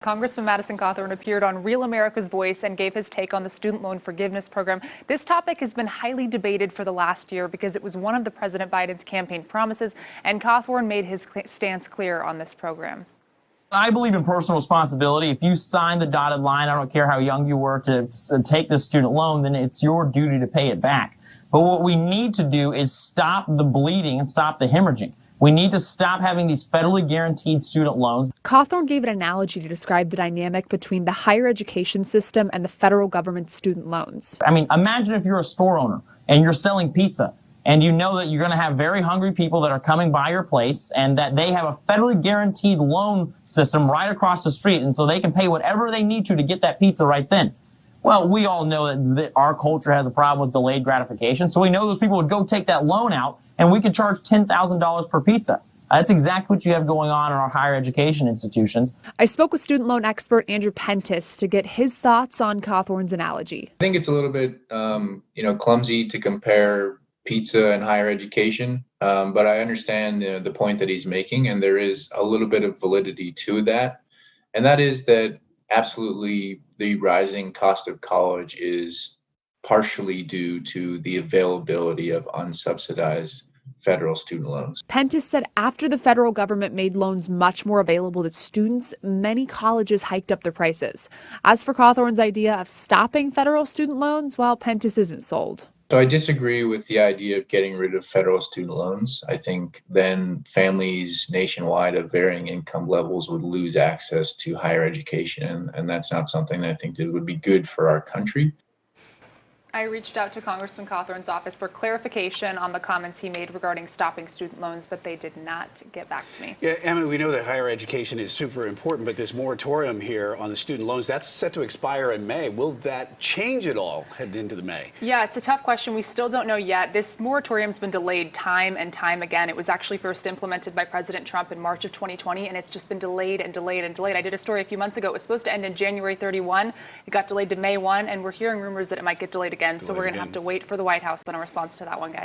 Congressman Madison Cawthorn appeared on Real America's Voice and gave his take on the student loan forgiveness program. This topic has been highly debated for the last year because it was one of the President Biden's campaign promises, and Cawthorn made his stance clear on this program. I believe in personal responsibility. If you sign the dotted line, I don't care how young you were, to take this student loan, then it's your duty to pay it back. But what we need to do is stop the bleeding and stop the hemorrhaging. We need to stop having these federally guaranteed student loans. Cawthorn gave an analogy to describe the dynamic between the higher education system and the federal government student loans. I mean, imagine if you're a store owner and you're selling pizza and you know that you're going to have very hungry people that are coming by your place and that they have a federally guaranteed loan system right across the street, and so they can pay whatever they need to get that pizza right then. Well, we all know that our culture has a problem with delayed gratification, so we know those people would go take that loan out, and we could charge $10,000 per pizza. That's exactly what you have going on in our higher education institutions. I spoke with student loan expert Andrew Pentis to get his thoughts on Cawthorn's analogy. I think it's a little bit, clumsy to compare pizza and higher education, but I understand the point that he's making, and there is a little bit of validity to that, and that is that absolutely the rising cost of college is partially due to the availability of unsubsidized federal student loans. Pentis said after the federal government made loans much more available to students, many colleges hiked up their prices. As for Cawthorn's idea of stopping federal student loans, well, Pentis isn't sold. So I disagree with the idea of getting rid of federal student loans. I think then families nationwide of varying income levels would lose access to higher education, and that's not something that I think that would be good for our country. I reached out to Congressman Cawthorn's office for clarification on the comments he made regarding stopping student loans, but they did not get back to me. Yeah, Emma, we know that higher education is super important, but this moratorium here on the student loans, that's set to expire in May. Will that change at all heading into the May? Yeah, it's a tough question. We still don't know yet. This moratorium's been delayed time and time again. It was actually first implemented by President Trump in March of 2020, and it's just been delayed and delayed and delayed. I did a story a few months ago. It was supposed to end in January 31. It got delayed to May 1, and we're hearing rumors that it might get delayed again. So we're going to have to wait for the White House on a response to that one, guys.